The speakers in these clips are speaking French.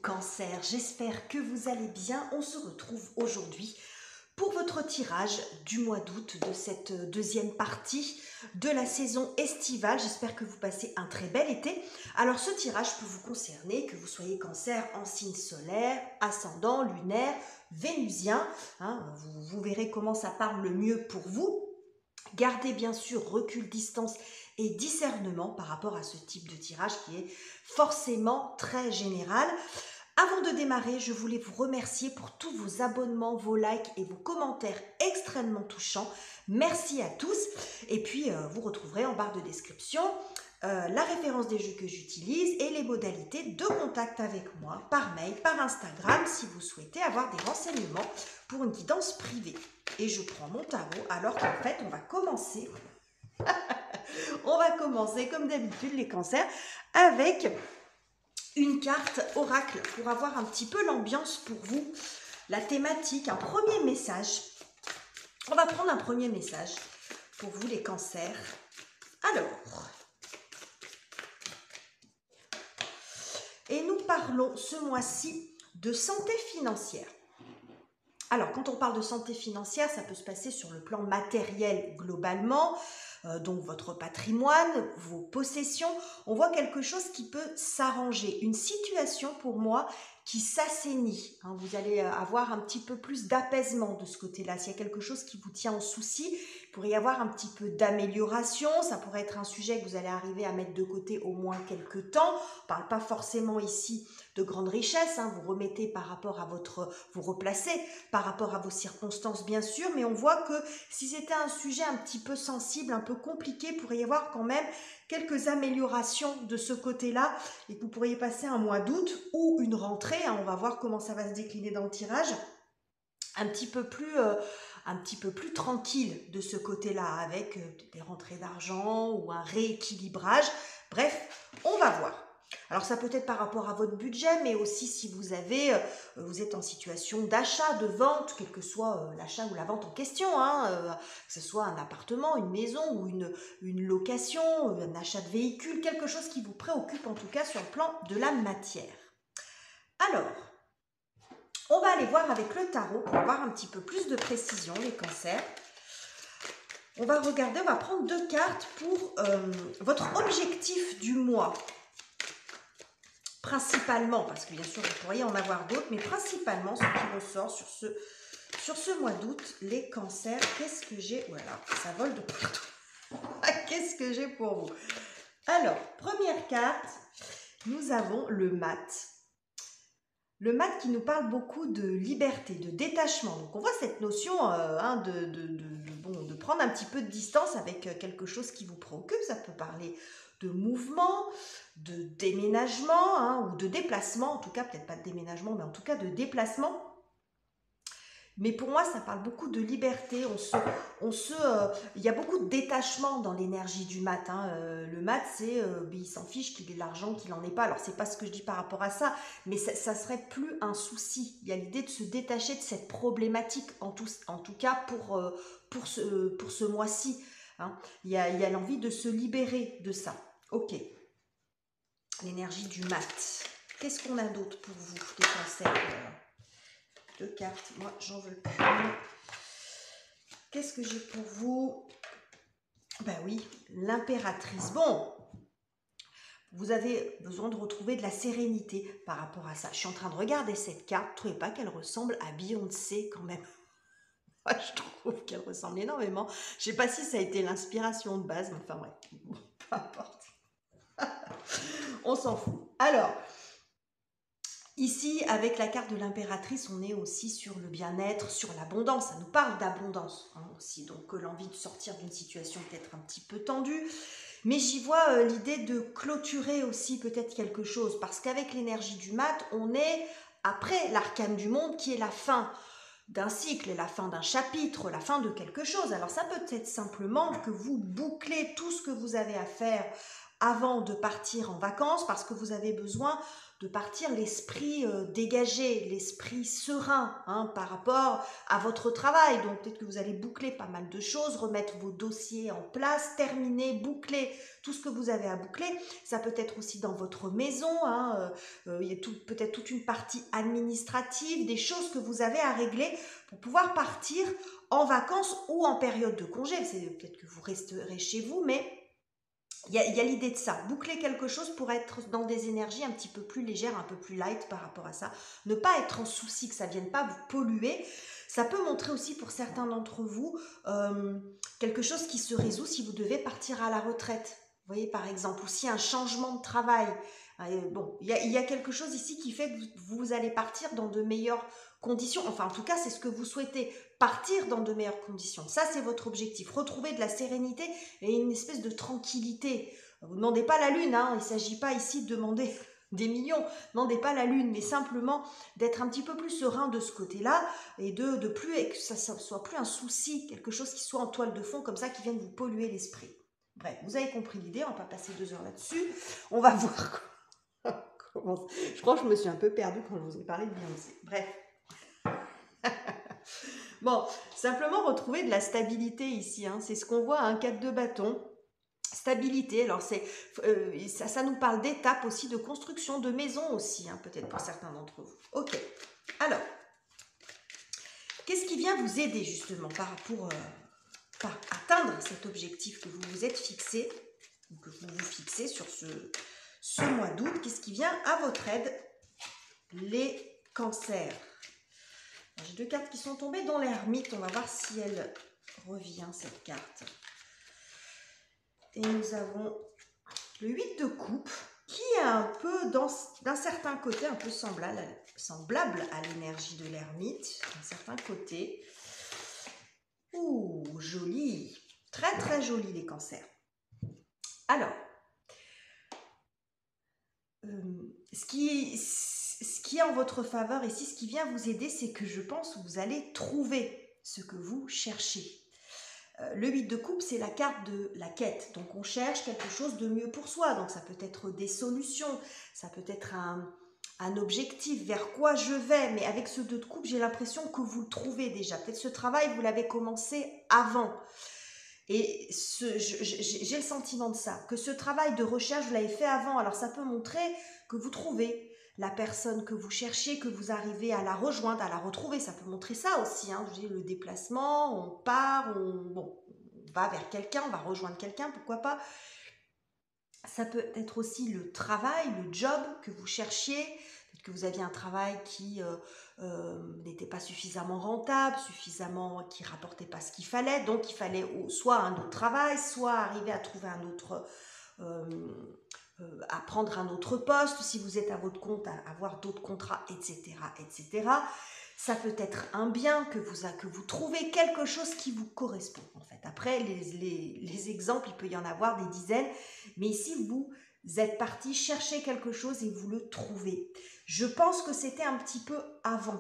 Cancer, j'espère que vous allez bien. On se retrouve aujourd'hui pour votre tirage du mois d'août de cette deuxième partie de la saison estivale. J'espère que vous passez un très bel été. Alors ce tirage peut vous concerner, que vous soyez Cancer en signe solaire, ascendant, lunaire, vénusien. Vous verrez comment ça parle le mieux pour vous. Gardez bien sûr recul, distance et discernement par rapport à ce type de tirage qui est forcément très général. Avant de démarrer, je voulais vous remercier pour tous vos abonnements, vos likes et vos commentaires extrêmement touchants. Merci à tous. Et puis, vous retrouverez en barre de description la référence des jeux que j'utilise et les modalités de contact avec moi par mail, par Instagram, si vous souhaitez avoir des renseignements pour une guidance privée. Et je prends mon tarot alors qu'en fait, on va commencer comme d'habitude les cancers avec une carte oracle pour avoir un petit peu l'ambiance pour vous, la thématique, un premier message. On va prendre un premier message pour vous les cancers. Alors, et nous parlons ce mois-ci de santé financière. Alors, quand on parle de santé financière, ça peut se passer sur le plan matériel globalement, donc votre patrimoine, vos possessions. On voit quelque chose qui peut s'arranger, une situation pour moi qui s'assainit. Vous allez avoir un petit peu plus d'apaisement de ce côté-là. S'il y a quelque chose qui vous tient en souci, il pourrait y avoir un petit peu d'amélioration. Ça pourrait être un sujet que vous allez arriver à mettre de côté au moins quelques temps. On ne parle pas forcément ici de grande richesse, vous remettez par rapport à vous replacez par rapport à vos circonstances bien sûr, mais on voit que si c'était un sujet un petit peu sensible, un peu compliqué, il pourrait y avoir quand même quelques améliorations de ce côté-là et que vous pourriez passer un mois d'août ou une rentrée, on va voir comment ça va se décliner dans le tirage, un petit peu plus tranquille de ce côté-là, avec des rentrées d'argent ou un rééquilibrage. Bref, on va voir. Alors ça peut être par rapport à votre budget, mais aussi si vous êtes en situation d'achat, de vente, quel que soit l'achat ou la vente en question, que ce soit un appartement, une maison ou une location, un achat de véhicule, quelque chose qui vous préoccupe en tout cas sur le plan de la matière. Alors, on va aller voir avec le tarot pour avoir un petit peu plus de précision, les cancers. On va regarder, on va prendre deux cartes pour votre objectif du mois. Principalement, parce que bien sûr vous pourriez en avoir d'autres, mais principalement ce qui ressort sur ce mois d'août, les cancers. Qu'est-ce que j'ai? Voilà, ça vole de partout. Qu'est-ce que j'ai pour vous? Alors, première carte, nous avons le mat. Le mat qui nous parle beaucoup de liberté, de détachement. Donc on voit cette notion de prendre un petit peu de distance avec quelque chose qui vous préoccupe. Ça peut parler de mouvement, de déménagement ou de déplacement. En tout cas, peut-être pas de déménagement, mais en tout cas de déplacement. Mais pour moi, ça parle beaucoup de liberté. Il y a beaucoup de détachement dans l'énergie du mat. Le mat, c'est, il s'en fiche qu'il ait de l'argent, qu'il n'en ait pas. Alors, c'est pas ce que je dis par rapport à ça, mais ça serait plus un souci. Il y a l'idée de se détacher de cette problématique, en tout cas pour ce mois-ci. Il y a l'envie de se libérer de ça. Ok. L'énergie du mat. Qu'est-ce qu'on a d'autre pour vous, les cancers? Deux cartes, moi j'en veux plus. Qu'est-ce que j'ai pour vous? Ben oui, l'impératrice. Bon, vous avez besoin de retrouver de la sérénité par rapport à ça. Je suis en train de regarder cette carte. Vous ne trouvez pas qu'elle ressemble à Beyoncé quand même? Je trouve qu'elle ressemble énormément. Je ne sais pas si ça a été l'inspiration de base, mais enfin bref, bon, peu importe. On s'en fout. Alors, ici, avec la carte de l'impératrice, on est aussi sur le bien-être, sur l'abondance. Ça nous parle d'abondance aussi. Donc, l'envie de sortir d'une situation peut-être un petit peu tendue. Mais j'y vois l'idée de clôturer aussi peut-être quelque chose. Parce qu'avec l'énergie du mat, on est après l'arcane du monde qui est la fin d'un cycle, la fin d'un chapitre, la fin de quelque chose. Alors, ça peut être simplement que vous bouclez tout ce que vous avez à faire avant de partir en vacances parce que vous avez besoin de partir l'esprit dégagé, l'esprit serein hein, par rapport à votre travail. Donc peut-être que vous allez boucler pas mal de choses, remettre vos dossiers en place, terminer, boucler tout ce que vous avez à boucler. Ça peut être aussi dans votre maison, hein, il y a peut-être toute une partie administrative, des choses que vous avez à régler pour pouvoir partir en vacances ou en période de congé. C'est peut-être que vous resterez chez vous, mais il y a l'idée de ça, boucler quelque chose pour être dans des énergies un petit peu plus légères, un peu plus light par rapport à ça. Ne pas être en souci, que ça ne vienne pas vous polluer. Ça peut montrer aussi pour certains d'entre vous quelque chose qui se résout si vous devez partir à la retraite. Vous voyez par exemple, ou si un changement de travail. Bon, il y a quelque chose ici qui fait que vous allez partir dans de meilleures conditions. Enfin, en tout cas, c'est ce que vous souhaitez, partir dans de meilleures conditions. Ça, c'est votre objectif. Retrouver de la sérénité et une espèce de tranquillité. Vous ne demandez pas la lune, hein. Il ne s'agit pas ici de demander des millions. Ne demandez pas la lune, mais simplement d'être un petit peu plus serein de ce côté-là et de plus, et que ça ne soit plus un souci, quelque chose qui soit en toile de fond comme ça, qui vienne vous polluer l'esprit. Bref, vous avez compris l'idée, on ne va pas passer 2 heures là-dessus. On va voir comment... Je crois que je me suis un peu perdue quand je vous ai parlé de Beyoncé. Bref. Bon, simplement retrouver de la stabilité ici, hein. C'est ce qu'on voit à un 4 de bâton. Stabilité, alors ça nous parle d'étapes aussi, de construction, de maison aussi, hein, peut-être pour certains d'entre vous. Ok, alors, qu'est-ce qui vient vous aider justement pour atteindre cet objectif que vous vous êtes fixé, ou que vous vous fixez sur ce mois d'août? Qu'est-ce qui vient à votre aide? Les cancers. J'ai 2 cartes qui sont tombées, dont l'ermite. On va voir si elle revient, cette carte. Et nous avons le 8 de coupe, qui est un peu, d'un certain côté, un peu semblable à l'énergie de l'ermite, d'un certain côté. Ouh, joli. Très, très joli, les cancers. Alors, ce qui est en votre faveur ici, ce qui vient vous aider, c'est que je pense que vous allez trouver ce que vous cherchez. Le 8 de coupe, c'est la carte de la quête. Donc, on cherche quelque chose de mieux pour soi. Donc, ça peut être des solutions, ça peut être un objectif, vers quoi je vais. Mais avec ce 2 de coupe, j'ai l'impression que vous le trouvez déjà. Peut-être ce travail, vous l'avez commencé avant. Et j'ai le sentiment de ça, que ce travail de recherche, vous l'avez fait avant. Alors, ça peut montrer que vous trouvez la personne que vous cherchez, que vous arrivez à la rejoindre, à la retrouver. Ça peut montrer ça aussi, hein. Le déplacement, on part, on va vers quelqu'un, on va rejoindre quelqu'un, pourquoi pas. Ça peut être aussi le travail, le job que vous cherchiez. Peut-être que vous aviez un travail qui n'était pas suffisamment rentable, qui rapportait pas ce qu'il fallait. Donc, il fallait soit un autre travail, soit arriver à trouver un autre... à prendre un autre poste, si vous êtes à votre compte, à avoir d'autres contrats, etc., etc. Ça peut être un bien que vous trouvez, quelque chose qui vous correspond, en fait. Après, les exemples, il peut y en avoir des dizaines, mais ici, vous êtes parti chercher quelque chose et vous le trouvez. Je pense que c'était un petit peu avant,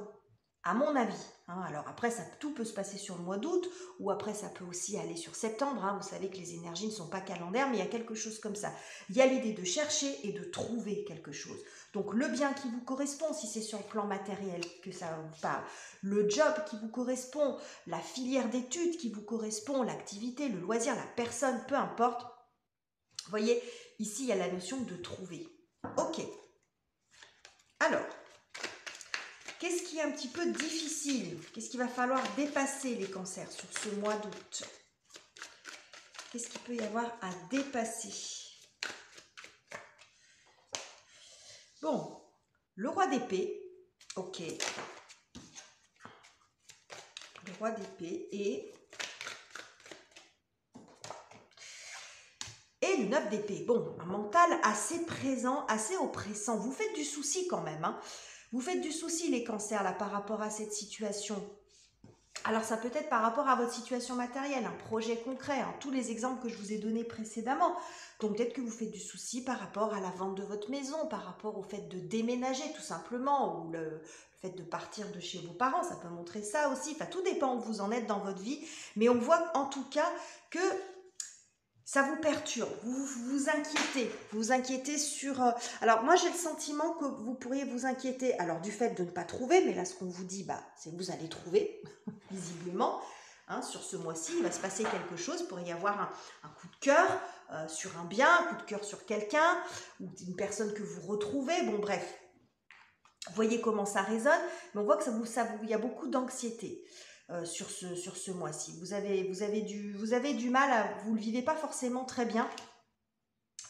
à mon avis. Hein. Alors après, tout peut se passer sur le mois d'août, ou après ça peut aussi aller sur septembre. Hein. Vous savez que les énergies ne sont pas calendaires, mais il y a quelque chose comme ça. Il y a l'idée de chercher et de trouver quelque chose. Donc le bien qui vous correspond, si c'est sur le plan matériel que ça vous parle, le job qui vous correspond, la filière d'études qui vous correspond, l'activité, le loisir, la personne, peu importe. Vous voyez, ici il y a la notion de trouver. Ok. Alors, qu'est-ce qui est un petit peu difficile? Qu'est-ce qu'il va falloir dépasser, les cancers, sur ce mois d'août? Qu'est-ce qu'il peut y avoir à dépasser? Bon, le roi d'épée, ok. Le roi d'épée et le 9 d'épée. Bon, un mental assez présent, assez oppressant. Vous faites du souci quand même, hein. Vous faites du souci, les cancers, là, par rapport à cette situation. Alors, ça peut être par rapport à votre situation matérielle, un projet concret, hein, tous les exemples que je vous ai donnés précédemment. Donc, peut-être que vous faites du souci par rapport à la vente de votre maison, par rapport au fait de déménager, tout simplement, ou le fait de partir de chez vos parents, ça peut montrer ça aussi. Enfin, tout dépend où vous en êtes dans votre vie. Mais on voit en tout cas que ça vous perturbe, vous vous inquiétez sur... alors moi j'ai le sentiment que vous pourriez vous inquiéter, alors du fait de ne pas trouver, mais là ce qu'on vous dit, bah, c'est que vous allez trouver, visiblement, hein, sur ce mois-ci, il va se passer quelque chose, il pourrait y avoir un coup de cœur sur un bien, un coup de cœur sur quelqu'un, ou une personne que vous retrouvez, bon bref, vous voyez comment ça résonne, mais on voit que il y a beaucoup d'anxiété. Sur ce mois-ci. Vous avez du mal, vous ne le vivez pas forcément très bien,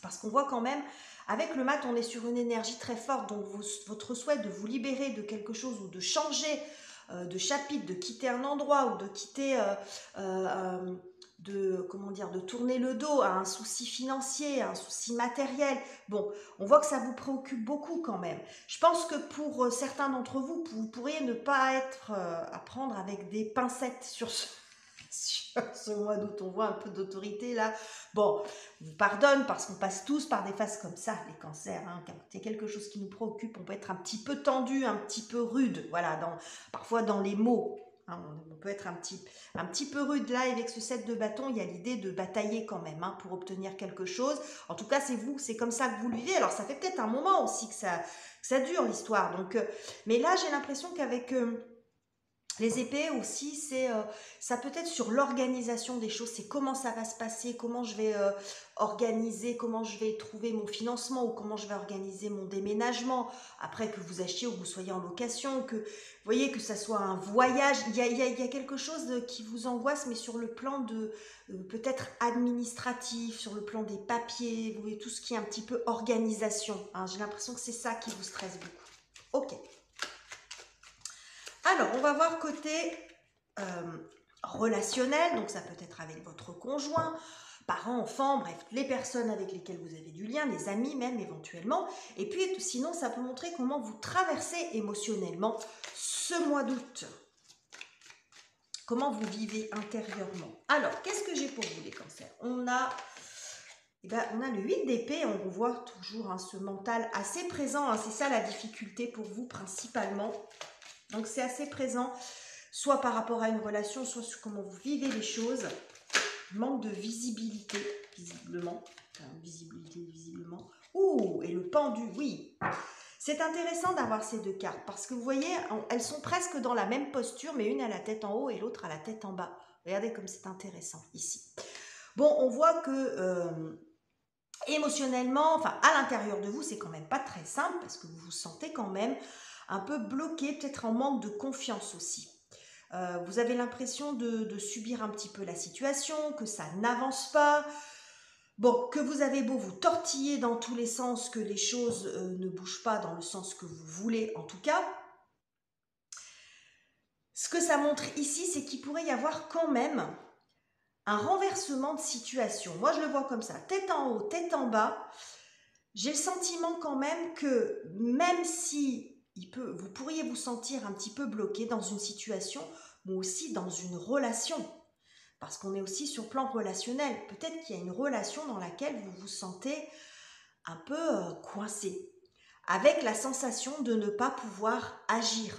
parce qu'on voit quand même, avec le mat, on est sur une énergie très forte, donc votre souhait de vous libérer de quelque chose ou de changer de chapitre, de quitter un endroit ou de quitter, comment dire, de tourner le dos à un souci financier, à un souci matériel. Bon, on voit que ça vous préoccupe beaucoup quand même. Je pense que pour certains d'entre vous, vous pourriez ne pas être à prendre avec des pincettes sur sur ce mois d'août. On voit un peu d'autorité là. Bon, on vous pardonne parce qu'on passe tous par des phases comme ça, les cancers. Hein. Quand il y a quelque chose qui nous préoccupe, on peut être un petit peu tendu, un petit peu rude. Voilà, parfois dans les mots. Hein, on peut être un petit peu rude là. Avec ce 7 de bâton, il y a l'idée de batailler quand même pour obtenir quelque chose. En tout cas, c'est comme ça que vous le vivez. Alors, ça fait peut-être un moment aussi que ça dure l'histoire. Donc, mais là, j'ai l'impression qu'avec... les épées aussi, ça peut être sur l'organisation des choses, c'est comment ça va se passer, comment je vais organiser, comment je vais trouver mon financement ou comment je vais organiser mon déménagement, après que vous achetiez ou que vous soyez en location, que vous voyez que ça soit un voyage, il y a quelque chose qui vous angoisse, mais sur le plan de peut-être administratif, sur le plan des papiers, vous voyez tout ce qui est un petit peu organisation, hein, j'ai l'impression que c'est ça qui vous stresse beaucoup. Ok. Alors, on va voir côté relationnel, donc ça peut être avec votre conjoint, parents, enfants, bref, les personnes avec lesquelles vous avez du lien, les amis même éventuellement. Et puis sinon, ça peut montrer comment vous traversez émotionnellement ce mois d'août. Comment vous vivez intérieurement. Alors, qu'est-ce que j'ai pour vous les cancers? On a le 8 d'épée, on voit toujours ce mental assez présent, hein, c'est ça la difficulté pour vous principalement. Donc c'est assez présent, soit par rapport à une relation, soit sur comment vous vivez les choses. Manque de visibilité, visiblement. Visiblement. Ouh, et le pendu, oui. C'est intéressant d'avoir ces deux cartes, parce que vous voyez, elles sont presque dans la même posture, mais une à la tête en haut et l'autre à la tête en bas. Regardez comme c'est intéressant ici. Bon, on voit que... émotionnellement, enfin à l'intérieur de vous, c'est quand même pas très simple, parce que vous vous sentez quand même un peu bloqué, peut-être en manque de confiance aussi. Vous avez l'impression de subir un petit peu la situation, que ça n'avance pas, bon, que vous avez beau vous tortiller dans tous les sens, que les choses ne bougent pas dans le sens que vous voulez en tout cas. Ce que ça montre ici, c'est qu'il pourrait y avoir quand même un renversement de situation. Moi, je le vois comme ça, tête en haut, tête en bas. J'ai le sentiment quand même que même si vous pourriez vous sentir un petit peu bloqué dans une situation, mais aussi dans une relation, parce qu'on est aussi sur plan relationnel. Peut-être qu'il y a une relation dans laquelle vous vous sentez un peu coincé, avec la sensation de ne pas pouvoir agir.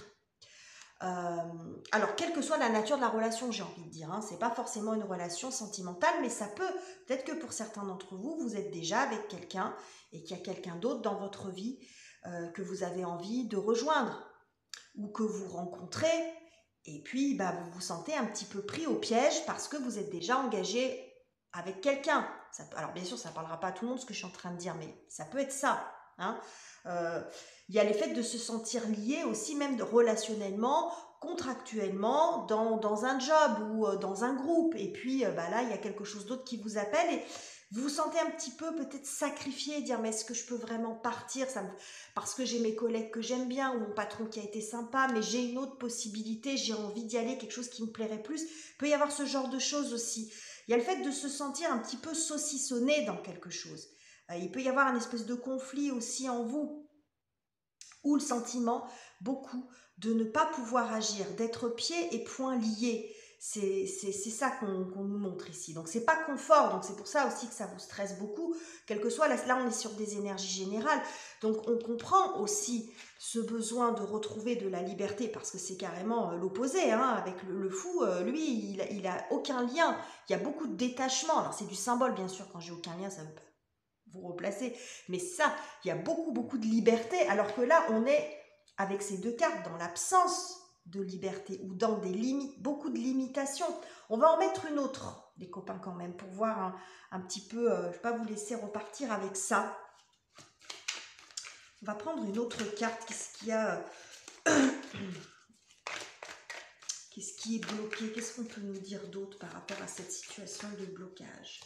Alors, quelle que soit la nature de la relation, j'ai envie de dire, hein, c'est pas forcément une relation sentimentale, mais ça peut-être que pour certains d'entre vous, vous êtes déjà avec quelqu'un et qu'il y a quelqu'un d'autre dans votre vie que vous avez envie de rejoindre ou que vous rencontrez, et puis vous vous sentez un petit peu pris au piège parce que vous êtes déjà engagé avec quelqu'un. Alors bien sûr, ça ne parlera pas à tout le monde ce que je suis en train de dire, mais ça peut être ça. Hein. Il y a l'effet de se sentir lié aussi, même relationnellement, contractuellement, dans un job ou dans un groupe. Et puis là, il y a quelque chose d'autre qui vous appelle et vous vous sentez un petit peu peut-être sacrifié, dire mais est-ce que je peux vraiment partir parce que j'ai mes collègues que j'aime bien ou mon patron qui a été sympa, mais j'ai une autre possibilité, j'ai envie d'y aller, quelque chose qui me plairait plus. Il peut y avoir ce genre de choses aussi. Il y a le fait de se sentir un petit peu saucissonné dans quelque chose. Il peut y avoir un espèce de conflit aussi en vous, ou le sentiment, beaucoup, de ne pas pouvoir agir, d'être pieds et poings liés. C'est ça qu'on nous montre ici. Donc c'est pas confort, donc c'est pour ça aussi que ça vous stresse beaucoup, quel que soit, là on est sur des énergies générales, donc on comprend aussi ce besoin de retrouver de la liberté, parce que c'est carrément l'opposé, hein, avec le fou, lui, il a aucun lien, il y a beaucoup de détachement, alors c'est du symbole bien sûr, quand j'ai aucun lien, ça veut pas vous replacer, mais ça, il y a beaucoup de liberté, alors que là, on est, avec ces deux cartes, dans l'absence de liberté, ou dans des limites, beaucoup de limitations. On va en mettre une autre, les copains, quand même, pour voir un petit peu, je ne vais pas vous laisser repartir avec ça. On va prendre une autre carte. Qu'est-ce qu'il y a? Qu'est-ce qui est bloqué? Qu'est-ce qu'on peut nous dire d'autre par rapport à cette situation de blocage?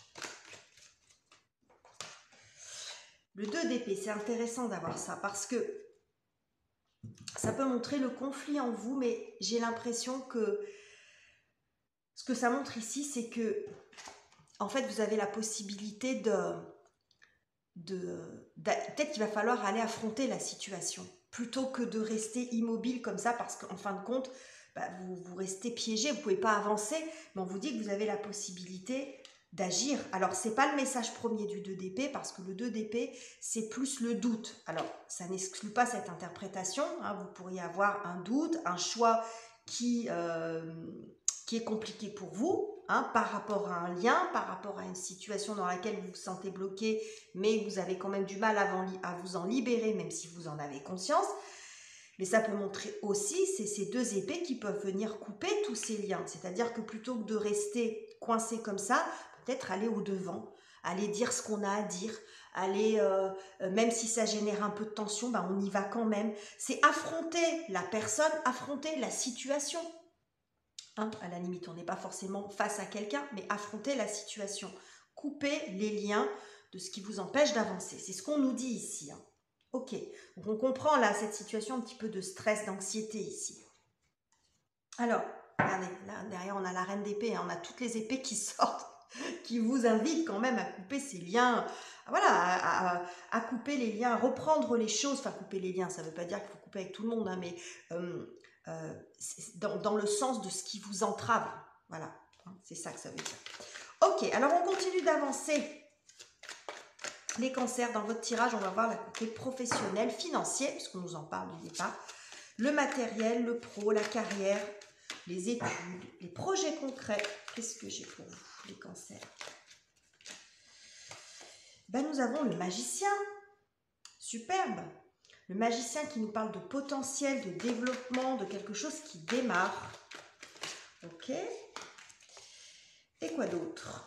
Le 2 d'épée, c'est intéressant d'avoir ça, parce que ça peut montrer le conflit en vous, mais j'ai l'impression que ce que ça montre ici, c'est que, en fait, vous avez la possibilité peut-être qu'il va falloir aller affronter la situation, plutôt que de rester immobile comme ça, parce qu'en fin de compte, bah, vous restez piégé, vous ne pouvez pas avancer, mais on vous dit que vous avez la possibilité d'agir. Alors, ce n'est pas le message premier du 2 d'épée, parce que le 2 d'épée, c'est plus le doute. Alors, ça n'exclut pas cette interprétation, hein, vous pourriez avoir un doute, un choix qui est compliqué pour vous, hein, par rapport à un lien, par rapport à une situation dans laquelle vous vous sentez bloqué, mais vous avez quand même du mal à vous en libérer, même si vous en avez conscience. Mais ça peut montrer aussi, c'est ces 2 épées qui peuvent venir couper tous ces liens. C'est-à-dire que plutôt que de rester coincé comme ça, peut-être aller au-devant, aller dire ce qu'on a à dire, aller, même si ça génère un peu de tension, ben on y va quand même. C'est affronter la personne, affronter la situation. Hein, à la limite, on n'est pas forcément face à quelqu'un, mais affronter la situation. Couper les liens de ce qui vous empêche d'avancer. C'est ce qu'on nous dit ici. Hein. Ok, donc on comprend là cette situation un petit peu de stress, d'anxiété ici. Alors, regardez, là derrière on a la reine d'épée, hein, on a toutes les épées qui sortent, qui vous invitent quand même à couper ces liens, voilà, à couper les liens, à reprendre les choses, enfin couper les liens, ça ne veut pas dire qu'il faut couper avec tout le monde, hein, mais dans le sens de ce qui vous entrave, voilà, hein, c'est ça que ça veut dire. Ok, alors on continue d'avancer. Les cancers, dans votre tirage, on va voir la côté professionnel, financier, puisqu'on nous en parle du départ, le matériel, le pro, la carrière, les études, les projets concrets. Qu'est-ce que j'ai pour vous, les cancers? Ben, nous avons le magicien, superbe. Le magicien qui nous parle de potentiel, de développement, de quelque chose qui démarre. Ok. Et quoi d'autre?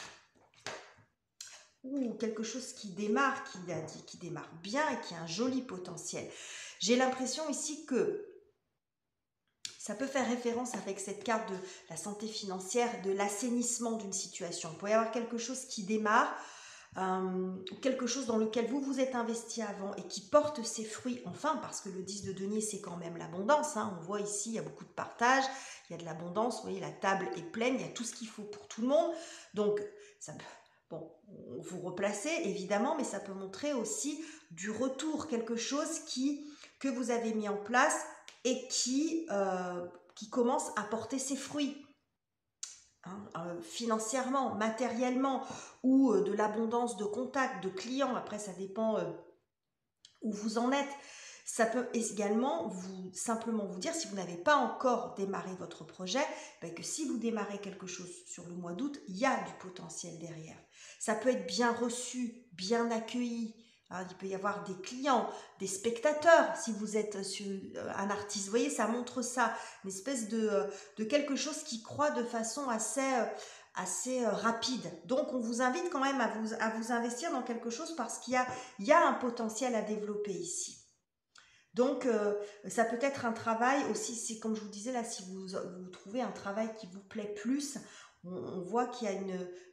Ou quelque chose qui démarre, qui démarre bien et qui a un joli potentiel. J'ai l'impression ici que ça peut faire référence avec cette carte de la santé financière, de l'assainissement d'une situation. Il peut y avoir quelque chose qui démarre, quelque chose dans lequel vous vous êtes investi avant et qui porte ses fruits enfin, parce que le 10 de denier, c'est quand même l'abondance. Hein. On voit ici, il y a beaucoup de partage, il y a de l'abondance, vous voyez, la table est pleine, il y a tout ce qu'il faut pour tout le monde. Donc, ça peut... Bon, vous replacez évidemment, mais ça peut montrer aussi du retour, quelque chose que vous avez mis en place et qui commence à porter ses fruits. Hein, financièrement, matériellement, ou de l'abondance de contacts, de clients, après ça dépend où vous en êtes. Ça peut également simplement vous dire, si vous n'avez pas encore démarré votre projet, ben que si vous démarrez quelque chose sur le mois d'août, il y a du potentiel derrière. Ça peut être bien reçu, bien accueilli. Hein, il peut y avoir des clients, des spectateurs, si vous êtes un artiste. Vous voyez, ça montre ça, une espèce de quelque chose qui croît de façon assez rapide. Donc, on vous invite quand même à vous investir dans quelque chose parce qu'il y a un potentiel à développer ici. Donc, ça peut être un travail aussi, c'est comme je vous disais là, si vous trouvez un travail qui vous plaît plus, on voit qu'il y a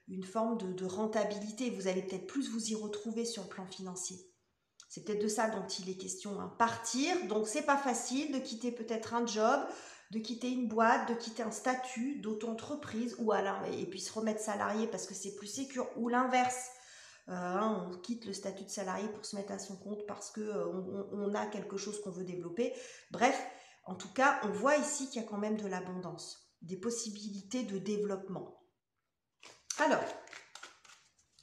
une forme de rentabilité. Vous allez peut-être plus vous y retrouver sur le plan financier. C'est peut-être de ça dont il est question. Hein. Partir, donc c'est pas facile de quitter peut-être un job, de quitter une boîte, de quitter un statut d'auto-entreprise, et puis se remettre salarié parce que c'est plus sécure, ou l'inverse. On quitte le statut de salarié pour se mettre à son compte parce qu'on a quelque chose qu'on veut développer. Bref, en tout cas, on voit ici qu'il y a quand même de l'abondance. des possibilités de développement. Alors,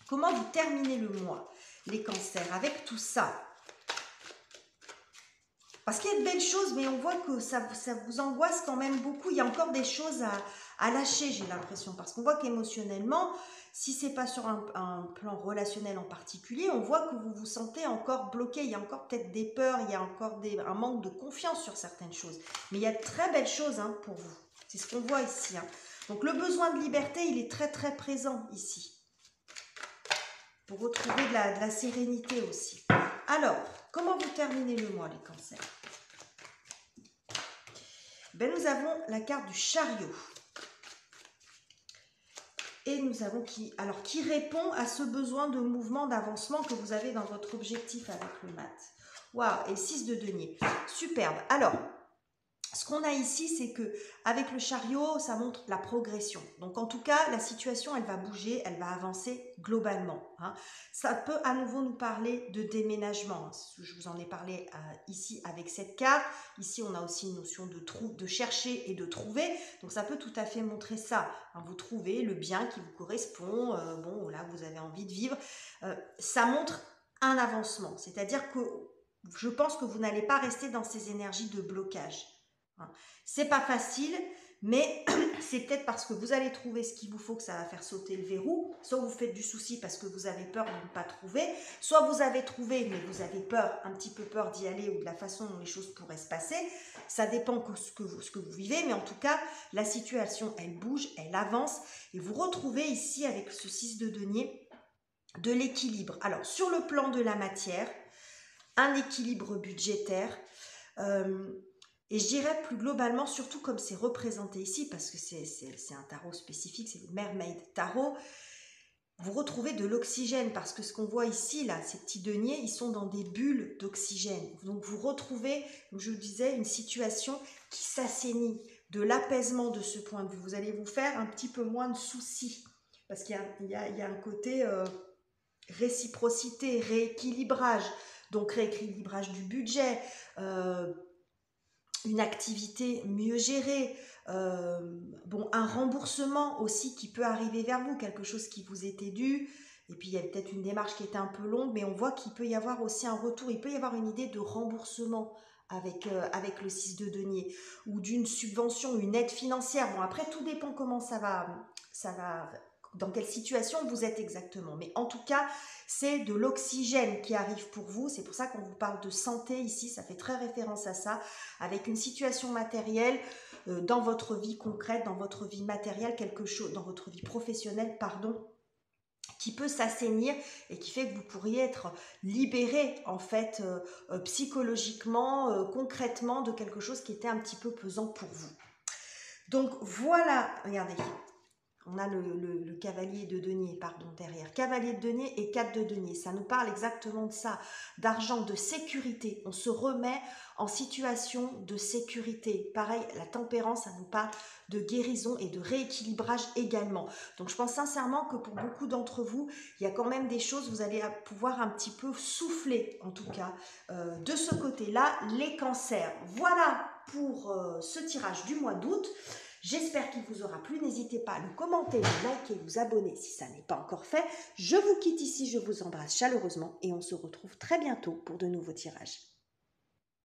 comment vous terminez le mois, les cancers, avec tout ça? Parce qu'il y a de belles choses, mais on voit que ça vous angoisse quand même beaucoup. Il y a encore des choses à lâcher, j'ai l'impression. Parce qu'on voit qu'émotionnellement, si ce n'est pas sur un plan relationnel en particulier, on voit que vous vous sentez encore bloqué. Il y a encore peut-être des peurs, il y a encore un manque de confiance sur certaines choses. Mais il y a de très belles choses pour vous. C'est ce qu'on voit ici. Donc le besoin de liberté, il est très très présent ici. Pour retrouver de la sérénité aussi. Alors, comment vous terminez le mois, les cancers? Nous avons la carte du chariot. Et nous avons qui répond à ce besoin de mouvement, d'avancement que vous avez dans votre objectif avec le mat. Waouh, et le 6 de denier. Superbe. Alors, ce qu'on a ici, c'est que avec le chariot, ça montre la progression. Donc, en tout cas, la situation, elle va bouger, elle va avancer globalement. Ça peut à nouveau nous parler de déménagement. Je vous en ai parlé ici avec cette carte. Ici, on a aussi une notion de chercher et de trouver. Donc, ça peut tout à fait montrer ça. Vous trouvez le bien qui vous correspond. Bon, là, vous avez envie de vivre. Ça montre un avancement. C'est-à-dire que je pense que vous n'allez pas rester dans ces énergies de blocage. C'est pas facile, mais c'est peut-être parce que vous allez trouver ce qu'il vous faut que ça va faire sauter le verrou. Soit vous faites du souci parce que vous avez peur de ne pas trouver, soit vous avez trouvé mais vous avez peur, un petit peu peur d'y aller ou de la façon dont les choses pourraient se passer. Ça dépend de ce que vous vivez, mais en tout cas, la situation, elle bouge, elle avance et vous retrouvez ici avec ce 6 de denier de l'équilibre. Alors, sur le plan de la matière, un équilibre budgétaire, et je dirais plus globalement, surtout comme c'est représenté ici, parce que c'est un tarot spécifique, c'est le Mermaid Tarot, vous retrouvez de l'oxygène, parce que ce qu'on voit ici, là, ces petits deniers, ils sont dans des bulles d'oxygène. Donc vous retrouvez, comme je vous disais, une situation qui s'assainit, de l'apaisement de ce point de vue. Vous allez vous faire un petit peu moins de soucis, parce qu'il y a un côté réciprocité, rééquilibrage, donc rééquilibrage du budget, une activité mieux gérée, un remboursement aussi qui peut arriver vers vous, quelque chose qui vous était dû, et puis il y a peut-être une démarche qui était un peu longue, mais on voit qu'il peut y avoir aussi un retour, il peut y avoir une idée de remboursement avec le 6 de denier, ou d'une subvention, une aide financière. Bon, après, tout dépend comment ça va dans quelle situation vous êtes exactement. Mais en tout cas, c'est de l'oxygène qui arrive pour vous. C'est pour ça qu'on vous parle de santé ici. Ça fait très référence à ça. Avec une situation matérielle dans votre vie concrète, dans votre vie matérielle, quelque chose, dans votre vie professionnelle, pardon, qui peut s'assainir et qui fait que vous pourriez être libéré en fait psychologiquement, concrètement de quelque chose qui était un petit peu pesant pour vous. Donc voilà, regardez. On a le cavalier de denier, pardon, derrière. Cavalier de denier et 4 de denier. Ça nous parle exactement de ça, d'argent, de sécurité. On se remet en situation de sécurité. Pareil, la tempérance, ça nous parle de guérison et de rééquilibrage également. Donc, je pense sincèrement que pour beaucoup d'entre vous, il y a quand même des choses, vous allez pouvoir un petit peu souffler, en tout cas, de ce côté-là, les cancers. Voilà pour ce tirage du mois d'août. J'espère qu'il vous aura plu. N'hésitez pas à le commenter, le liker, vous abonner si ça n'est pas encore fait. Je vous quitte ici, je vous embrasse chaleureusement et on se retrouve très bientôt pour de nouveaux tirages.